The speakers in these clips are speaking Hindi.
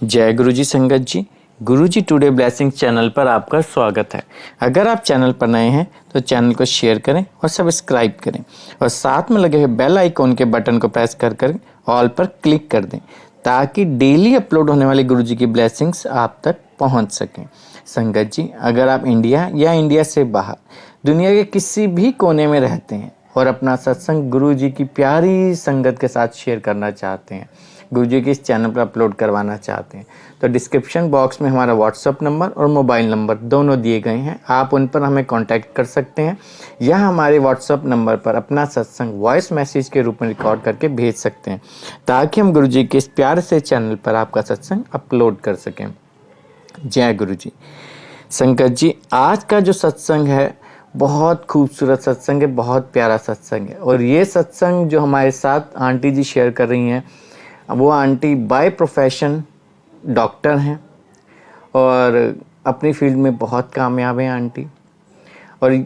जय गुरु जी संगत जी। गुरु जी टुडे ब्लेसिंग चैनल पर आपका स्वागत है। अगर आप चैनल पर नए हैं तो चैनल को शेयर करें और सब्सक्राइब करें और साथ में लगे हुए बेल आइकॉन के बटन को प्रेस कर ऑल पर क्लिक कर दें ताकि डेली अपलोड होने वाली गुरु जी की ब्लेसिंग्स आप तक पहुंच सकें। संगत जी, अगर आप इंडिया या इंडिया से बाहर दुनिया के किसी भी कोने में रहते हैं और अपना सत्संग गुरु जी की प्यारी संगत के साथ शेयर करना चाहते हैं, गुरु जी के इस चैनल पर अपलोड करवाना चाहते हैं, तो डिस्क्रिप्शन बॉक्स में हमारा व्हाट्सअप नंबर और मोबाइल नंबर दोनों दिए गए हैं। आप उन पर हमें कांटेक्ट कर सकते हैं या हमारे व्हाट्सअप नंबर पर अपना सत्संग वॉइस मैसेज के रूप में रिकॉर्ड करके भेज सकते हैं ताकि हम गुरु जी के इस प्यार से चैनल पर आपका सत्संग अपलोड कर सकें। जय गुरु जी। संगत जी, आज का जो सत्संग है बहुत खूबसूरत सत्संग है, बहुत प्यारा सत्संग है। और ये सत्संग जो हमारे साथ आंटी जी शेयर कर रही हैं, वो आंटी बाय प्रोफेशन डॉक्टर हैं और अपनी फील्ड में बहुत कामयाब हैं आंटी। और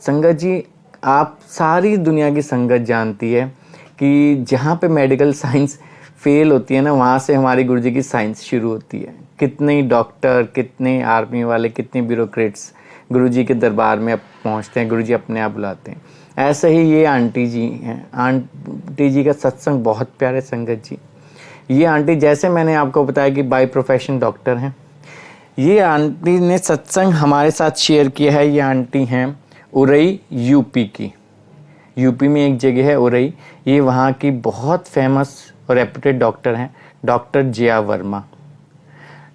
संगत जी, आप सारी दुनिया की संगत जानती है कि जहाँ पे मेडिकल साइंस फेल होती है ना, वहाँ से हमारी गुरु जी की साइंस शुरू होती है। कितने डॉक्टर, कितने आर्मी वाले, कितने ब्यूरोक्रेट्स गुरु जी के दरबार में अब पहुँचते हैं, गुरु जी अपने आप बुलाते हैं। ऐसे ही ये आंटी जी हैं। आंटी जी का सत्संग बहुत प्यारे संगत जी। ये आंटी, जैसे मैंने आपको बताया कि बाय प्रोफेशन डॉक्टर हैं, ये आंटी ने सत्संग हमारे साथ शेयर किया है। ये आंटी हैं उरई यूपी की। यूपी में एक जगह है उरई, ये वहाँ की बहुत फेमस और रेप्यूटेड डॉक्टर हैं, डॉक्टर जया वर्मा।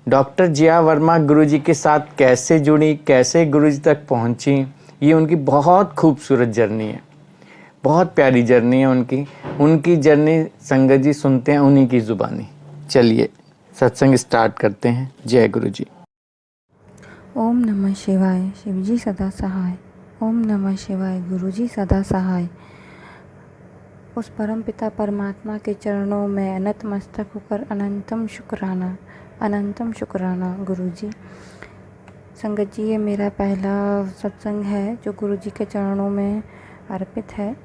डॉक्टर जया वर्मा गुरु जी के साथ कैसे जुड़ी, कैसे गुरु जी तक पहुँची, ये उनकी बहुत खूबसूरत जर्नी है, बहुत प्यारी जर्नी है उनकी जर्नी संगत जी सुनते हैं उन्हीं की ज़ुबानी। चलिए सत्संग स्टार्ट करते हैं। जय गुरु जी। ओम नमः शिवाय। शिवजी सदा सहाय। ओम नमः शिवाय। गुरुजी सदा सहाय। उस परम पिता परमात्मा के चरणों में नतमस्तक होकर अनंतम शुक्राना गुरुजी। संगत जी, ये मेरा पहला सत्संग है जो गुरुजी के चरणों में अर्पित है।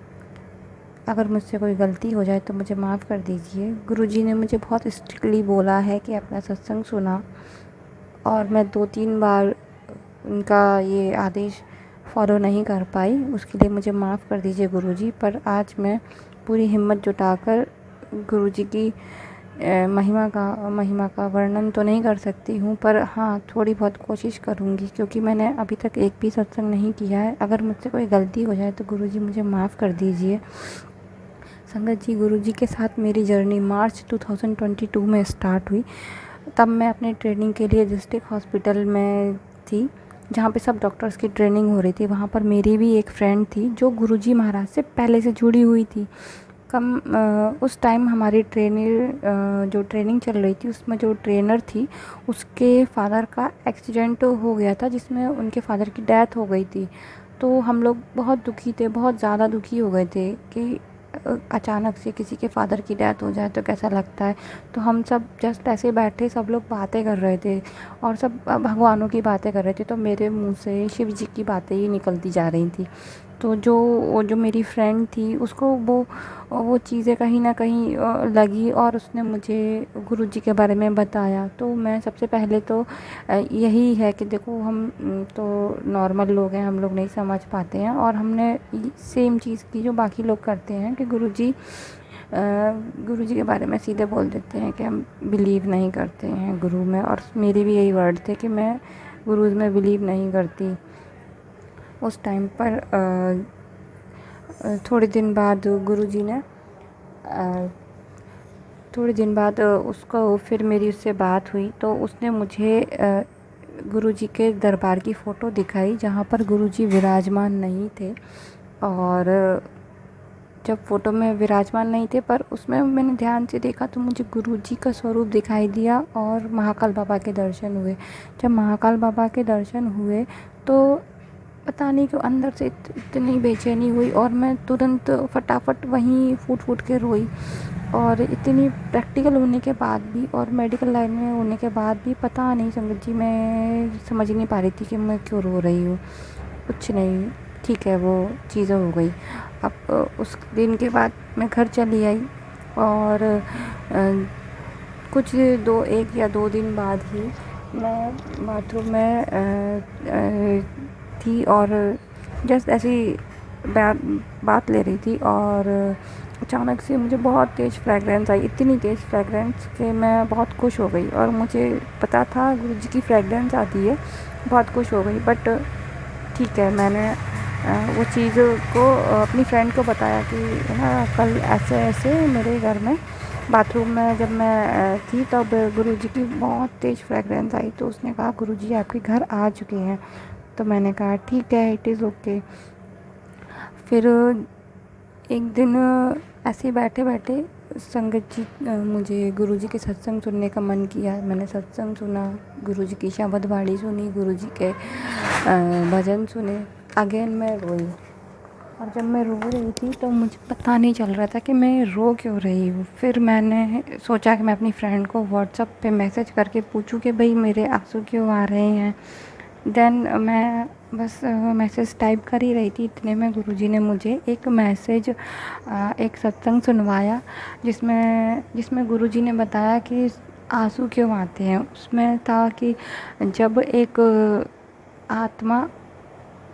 अगर मुझसे कोई गलती हो जाए तो मुझे माफ़ कर दीजिए। गुरुजी ने मुझे बहुत स्ट्रिक्टली बोला है कि अपना सत्संग सुना, और मैं 2-3 बार उनका ये आदेश फॉलो नहीं कर पाई। उसके लिए मुझे माफ़ कर दीजिए गुरुजी। पर आज मैं पूरी हिम्मत जुटाकर गुरुजी की महिमा का वर्णन तो नहीं कर सकती हूँ, पर हाँ थोड़ी बहुत कोशिश करूँगी, क्योंकि मैंने अभी तक एक भी सत्संग नहीं किया है। अगर मुझसे कोई गलती हो जाए तो गुरुजी मुझे माफ़ कर दीजिए। संगत जी, गुरुजी के साथ मेरी जर्नी मार्च 2022 में स्टार्ट हुई। तब मैं अपने ट्रेनिंग के लिए डिस्ट्रिक्ट हॉस्पिटल में थी, जहाँ पे सब डॉक्टर्स की ट्रेनिंग हो रही थी। वहाँ पर मेरी भी एक फ्रेंड थी जो गुरुजी महाराज से पहले से जुड़ी हुई थी। उस टाइम हमारी जो ट्रेनिंग चल रही थी, उसमें जो ट्रेनर थी उसके फादर का एक्सीडेंट हो गया था, जिसमें उनके फादर की डेथ हो गई थी। तो हम लोग बहुत दुखी थे, बहुत ज़्यादा दुखी हो गए थे कि अचानक से किसी के फादर की डेथ हो जाए तो कैसा लगता है। तो हम सब जस्ट ऐसे बैठे, सब लोग बातें कर रहे थे और सब भगवानों की बातें कर रहे थे। तो मेरे मुंह से शिव जी की बातें ही निकलती जा रही थी। तो जो मेरी फ्रेंड थी, उसको वो चीज़ें कहीं ना कहीं लगी और उसने मुझे गुरुजी के बारे में बताया। तो मैं सबसे पहले तो यही है कि देखो, हम तो नॉर्मल लोग हैं, हम लोग नहीं समझ पाते हैं, और हमने सेम चीज़ की जो बाकी लोग करते हैं कि गुरुजी के बारे में सीधे बोल देते हैं कि हम बिलीव नहीं करते हैं गुरु में। और मेरे भी यही वर्ड थे कि मैं गुरुज में बिलीव नहीं करती। उस टाइम पर थोड़े दिन बाद गुरुजी ने थोड़े दिन बाद उसको फिर मेरी उससे बात हुई, तो उसने मुझे गुरुजी के दरबार की फ़ोटो दिखाई जहाँ पर गुरुजी विराजमान नहीं थे। और जब फ़ोटो में विराजमान नहीं थे, पर उसमें मैंने ध्यान से देखा तो मुझे गुरुजी का स्वरूप दिखाई दिया और महाकाल बाबा के दर्शन हुए। जब महाकाल बाबा के दर्शन हुए तो पता नहीं क्यों अंदर से इतनी बेचैनी हुई, और मैं तुरंत फटाफट वहीं फूट के रोई। और इतनी प्रैक्टिकल होने के बाद भी और मेडिकल लाइन में होने के बाद भी पता नहीं संगत जी, मैं समझ नहीं पा रही थी कि मैं क्यों रो रही हूँ। कुछ नहीं, ठीक है, वो चीज़ें हो गई। अब उस दिन के बाद मैं घर चली आई और कुछ एक या दो दिन बाद ही मैं बाथरूम में थी और जस्ट ऐसी बात ले रही थी और अचानक से मुझे बहुत तेज़ फ्रेगरेंस आई, इतनी तेज़ फ्रेगरेंस कि मैं बहुत खुश हो गई। और मुझे पता था गुरुजी की फ्रेगरेंस आती है, बहुत खुश हो गई। बट ठीक है, मैंने वो चीज़ को अपनी फ्रेंड को बताया कि हाँ कल ऐसे ऐसे मेरे घर में बाथरूम में जब मैं थी तब गुरुजी की बहुत तेज़ फ्रेगरेंस आई। तो उसने कहा गुरुजी आपके घर आ चुके हैं। तो मैंने कहा ठीक है, इट इज़ ओके। फिर एक दिन ऐसे ही बैठे बैठे संगत जी मुझे गुरुजी के सत्संग सुनने का मन किया। मैंने सत्संग सुना, गुरुजी की शब्द वाणी सुनी, गुरुजी के भजन सुने। अगेन मैं रोई और जब मैं रो रही थी तो मुझे पता नहीं चल रहा था कि मैं रो क्यों रही हूँ। फिर मैंने सोचा कि मैं अपनी फ्रेंड को व्हाट्सएप पे मैसेज करके पूछूं कि भाई मेरे आंसू क्यों आ रहे हैं। देन मैं बस मैसेज टाइप कर ही रही थी, इतने में गुरुजी ने मुझे एक मैसेज एक सत्संग सुनवाया जिसमें गुरुजी ने बताया कि आंसू क्यों आते हैं। उसमें था कि जब एक आत्मा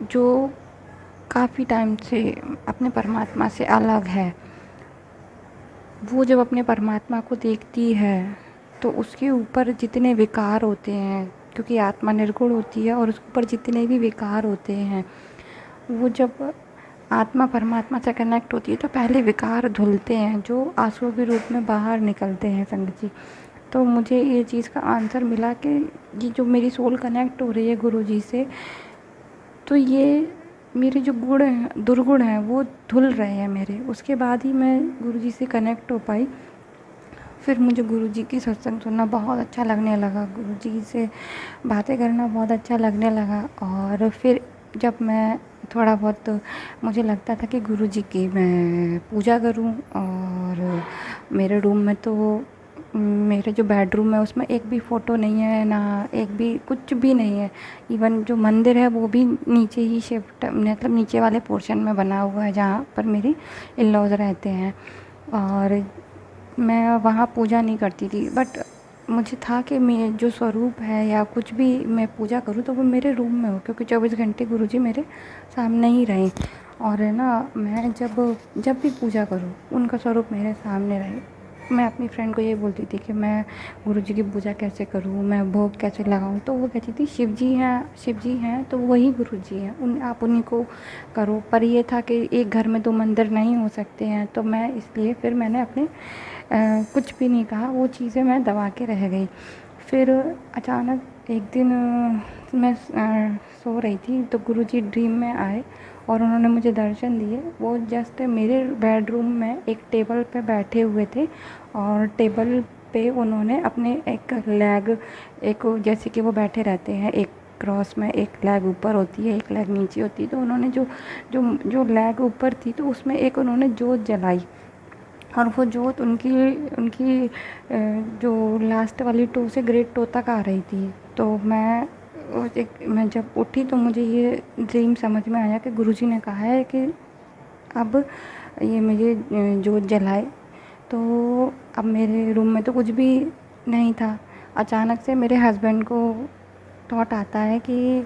जो काफ़ी टाइम से अपने परमात्मा से अलग है, वो जब अपने परमात्मा को देखती है तो उसके ऊपर जितने विकार होते हैं, क्योंकि आत्मा निर्गुण होती है और उसके ऊपर जितने भी विकार होते हैं, वो जब आत्मा परमात्मा से कनेक्ट होती है तो पहले विकार धुलते हैं जो आंसुओं के रूप में बाहर निकलते हैं संगत जी। तो मुझे ये चीज़ का आंसर मिला कि ये जो मेरी सोल कनेक्ट हो रही है गुरुजी से, तो ये मेरे जो गुण हैं, दुर्गुण हैं, वो धुल रहे हैं मेरे। उसके बाद ही मैं गुरुजी से कनेक्ट हो पाई। फिर मुझे गुरुजी की सत्संग सुनना बहुत अच्छा लगने लगा, गुरुजी से बातें करना बहुत अच्छा लगने लगा। और फिर जब मैं थोड़ा बहुत मुझे लगता था कि गुरुजी की मैं पूजा करूं, और मेरे रूम में तो मेरे जो बेडरूम है उसमें एक भी फ़ोटो नहीं है, ना एक भी कुछ भी नहीं है। इवन जो मंदिर है वो भी नीचे ही शिफ्ट, मतलब नीचे वाले पोर्शन में बना हुआ है जहाँ पर मेरी इन लॉज रहते हैं। और मैं वहाँ पूजा नहीं करती थी, बट मुझे था कि मैं जो स्वरूप है या कुछ भी मैं पूजा करूँ तो वो मेरे रूम में हो, क्योंकि 24 घंटे गुरुजी मेरे सामने ही रहें। और है ना, मैं जब भी पूजा करूँ उनका स्वरूप मेरे सामने रहे। मैं अपनी फ्रेंड को ये बोलती थी कि मैं गुरुजी की पूजा कैसे करूँ, मैं भोग कैसे लगाऊँ। तो वो कहती थी शिव जी हैं तो वही गुरुजी हैं, आप उन्हीं को करो। पर ये था कि एक घर में 2 मंदिर नहीं हो सकते हैं, तो मैं इसलिए फिर मैंने अपने कुछ भी नहीं कहा, वो चीज़ें मैं दबा के रह गई। फिर अचानक एक दिन मैं सो रही थी तो गुरुजी ड्रीम में आए और उन्होंने मुझे दर्शन दिए। वो जस्ट मेरे बेडरूम में एक टेबल पे बैठे हुए थे और टेबल पे उन्होंने अपने एक लेग, एक जैसे कि वो बैठे रहते हैं एक क्रॉस में, एक लेग ऊपर होती है एक लेग नीचे होती है, तो उन्होंने जो जो जो लेग ऊपर थी तो उसमें एक उन्होंने जोत जलाई और वो जोत उनकी उनकी जो लास्ट वाली टो से ग्रेट टो तक आ रही थी। तो मैं जब उठी तो मुझे ये ड्रीम समझ में आया कि गुरुजी ने कहा है कि अब ये मुझे जोत जलाए। तो अब मेरे रूम में तो कुछ भी नहीं था। अचानक से मेरे हस्बैंड को थॉट आता है कि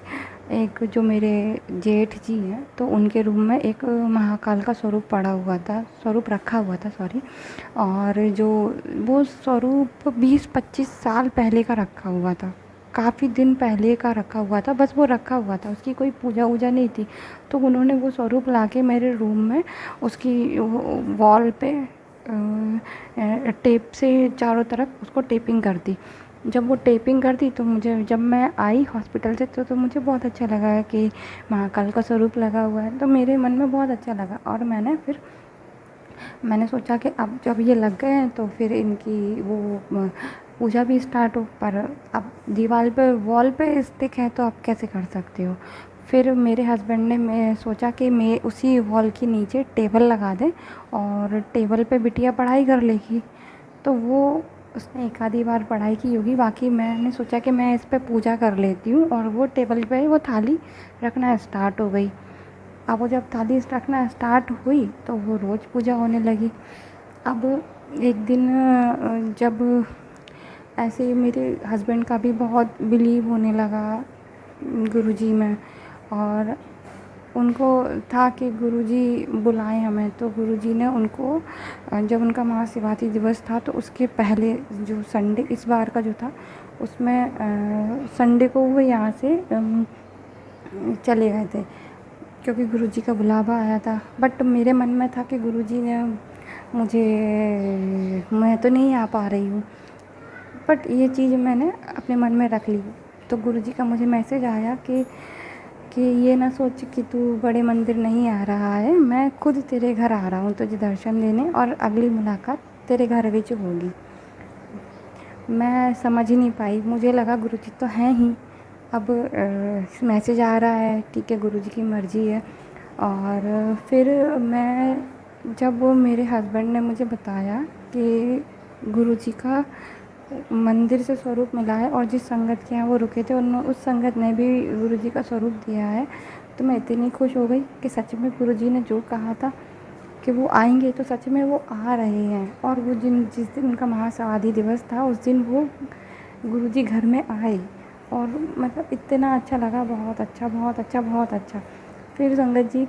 एक जो मेरे जेठ जी हैं तो उनके रूम में एक महाकाल का स्वरूप पड़ा हुआ था, स्वरूप रखा हुआ था सॉरी। और जो वो स्वरूप 20-25 साल पहले का रखा हुआ था, काफ़ी दिन पहले का रखा हुआ था, बस वो रखा हुआ था, उसकी कोई पूजा वूजा नहीं थी। तो उन्होंने वो स्वरूप लाके मेरे रूम में उसकी वॉल पे टेप से चारों तरफ उसको टेपिंग कर दी। जब वो टेपिंग कर दी तो जब मैं आई हॉस्पिटल से तो मुझे बहुत अच्छा लगा कि महाकाल का स्वरूप लगा हुआ है। तो मेरे मन में बहुत अच्छा लगा और मैंने सोचा कि अब जब ये लग गए हैं तो फिर इनकी वो पूजा भी स्टार्ट हो। पर अब दीवार पे वॉल पे स्टिक है तो आप कैसे कर सकते हो। फिर मेरे हस्बैंड ने मैं सोचा कि मैं उसी वॉल के नीचे टेबल लगा दें और टेबल पे बिटिया पढ़ाई कर लेगी। तो वो उसने एक आधी बार पढ़ाई की होगी, बाकी मैंने सोचा कि मैं इस पे पूजा कर लेती हूँ। और वो टेबल पे वो थाली रखना स्टार्ट हो गई। अब वो जब थाली रखना स्टार्ट हुई तो वो रोज़ पूजा होने लगी। अब एक दिन जब ऐसे ही मेरे हस्बैंड का भी बहुत बिलीव होने लगा गुरुजी में, और उनको था कि गुरुजी बुलाएं हमें। तो गुरुजी ने उनको जब उनका महाशिवरात्रि दिवस था तो उसके पहले जो संडे इस बार का जो था उसमें संडे को वो यहाँ से चले गए थे, क्योंकि गुरुजी का बुलावा आया था। बट मेरे मन में था कि गुरुजी ने मुझे, मैं तो नहीं आ पा रही हूँ, बट ये चीज़ मैंने अपने मन में रख ली। तो गुरुजी का मुझे मैसेज आया कि ये ना सोच कि तू बड़े मंदिर नहीं आ रहा है, मैं खुद तेरे घर आ रहा हूँ तुझे दर्शन देने, और अगली मुलाकात तेरे घर विच होगी। मैं समझ ही नहीं पाई, मुझे लगा गुरुजी तो हैं ही, अब मैसेज आ रहा है, ठीक है गुरुजी की मर्ज़ी है। और फिर जब वो मेरे हस्बैंड ने मुझे बताया कि गुरुजी का मंदिर से स्वरूप मिला है और जिस संगत के यहाँ वो रुके थे उस संगत ने भी गुरुजी का स्वरूप दिया है, तो मैं इतनी खुश हो गई कि सच में गुरुजी ने जो कहा था कि वो आएंगे तो सच में वो आ रहे हैं। और वो जिस दिन उनका महासमाधि दिवस था उस दिन वो गुरुजी घर में आए, और मतलब इतना अच्छा लगा, बहुत अच्छा बहुत अच्छा बहुत अच्छा। फिर संगत जी,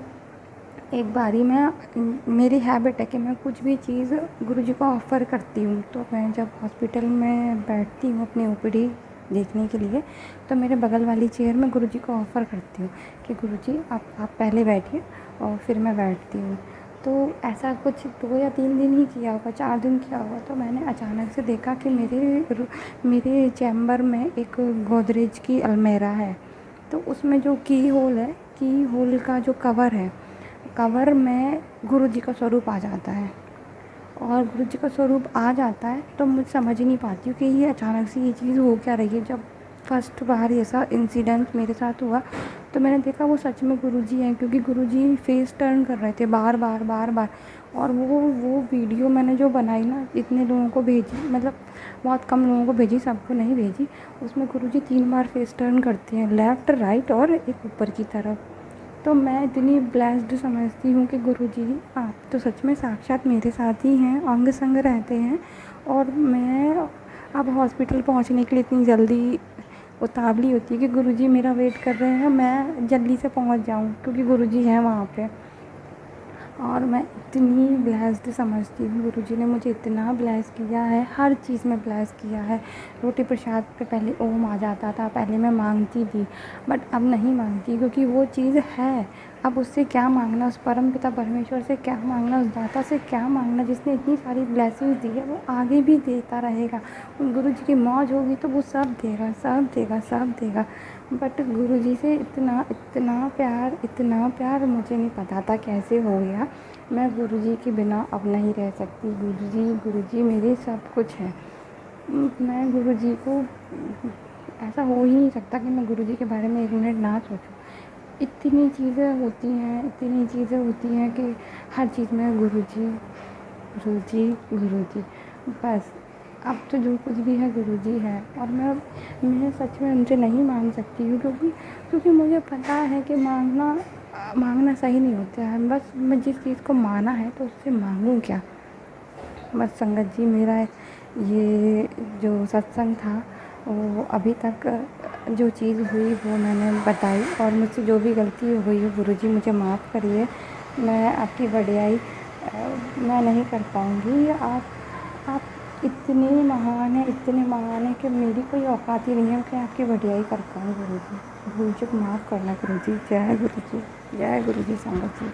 एक बारी मेरी हैबिट है कि मैं कुछ भी चीज़ गुरुजी को ऑफ़र करती हूँ। तो मैं जब हॉस्पिटल में बैठती हूँ अपनी ओपीडी देखने के लिए, तो मेरे बगल वाली चेयर में गुरुजी को ऑफ़र करती हूँ कि गुरुजी आप पहले बैठिए और फिर मैं बैठती हूँ। तो ऐसा कुछ 2 या 3 दिन ही किया होगा, 4 दिन किया होगा, तो मैंने अचानक से देखा कि मेरे चैम्बर में एक गोदरेज की अलमीरा है। तो उसमें जो की होल का जो कवर में गुरुजी का स्वरूप आ जाता है। और गुरुजी का स्वरूप आ जाता है तो मुझे समझ ही नहीं पाती हूँ कि ये अचानक से ये चीज़ हो क्या रही है। जब फर्स्ट बार ऐसा इंसिडेंट मेरे साथ हुआ तो मैंने देखा वो सच में गुरुजी हैं, क्योंकि गुरुजी फेस टर्न कर रहे थे बार बार। और वो वीडियो मैंने जो बनाई ना, इतने लोगों को भेजी, मतलब बहुत कम लोगों को भेजी, सबको नहीं भेजी। उसमें गुरुजी 3 बार फेस टर्न करते हैं, लेफ़्ट, राइट और एक ऊपर की तरफ। तो मैं इतनी ब्लेस्ड समझती हूँ कि गुरुजी आप तो सच में साक्षात मेरे साथ ही हैं, अंग संग रहते हैं। और मैं अब हॉस्पिटल पहुँचने के लिए इतनी जल्दी उतावली होती है कि गुरुजी मेरा वेट कर रहे हैं, मैं जल्दी से पहुँच जाऊँ क्योंकि गुरुजी हैं वहाँ पे। और मैं इतनी ब्लेस्ड समझती हूँ, गुरुजी ने मुझे इतना ब्लेस किया है, हर चीज़ में ब्लेस किया है। रोटी प्रसाद पे पहले ओम आ जाता था, पहले मैं मांगती थी, बट अब नहीं मांगती, क्योंकि वो चीज़ है। अब उससे क्या मांगना, उस परमपिता परमेश्वर से क्या मांगना, उस दाता से क्या मांगना जिसने इतनी सारी ब्लेसिंग्स दी है, वो आगे भी देता रहेगा। गुरुजी की मौज होगी तो वो सब देगा, सब देगा, सब देगा। बट गुरुजी से इतना प्यार मुझे नहीं पता था कैसे हो गया। मैं गुरुजी के बिना अब नहीं रह सकती। गुरुजी मेरे सब कुछ हैं। मैं गुरुजी को, ऐसा हो ही नहीं सकता कि मैं गुरुजी के बारे में 1 मिनट ना सोचूं। इतनी चीज़ें होती हैं कि हर चीज़ में गुरुजी बस। अब तो जो कुछ भी है गुरुजी है, और मैं सच में उनसे नहीं मांग सकती हूँ, क्योंकि मुझे पता है कि मांगना सही नहीं होता है। बस मैं जिस चीज़ को माना है तो उससे मांगूँ क्या। बस संगत जी, मेरा ये जो सत्संग था वो अभी तक जो चीज़ हुई वो मैंने बताई, और मुझसे जो भी गलती हुई है गुरुजी मुझे माफ़ करिए। मैं आपकी बढ़ियाई मैं नहीं कर पाऊँगी। आप इतने महान हैं कि मेरी कोई औकात ही नहीं है कि आपकी बढ़ियाई कर पाऊँ गुरुजी। भूल चूक माफ़ करना गुरुजी। जय गुरुजी, जय गुरुजी संगत जी।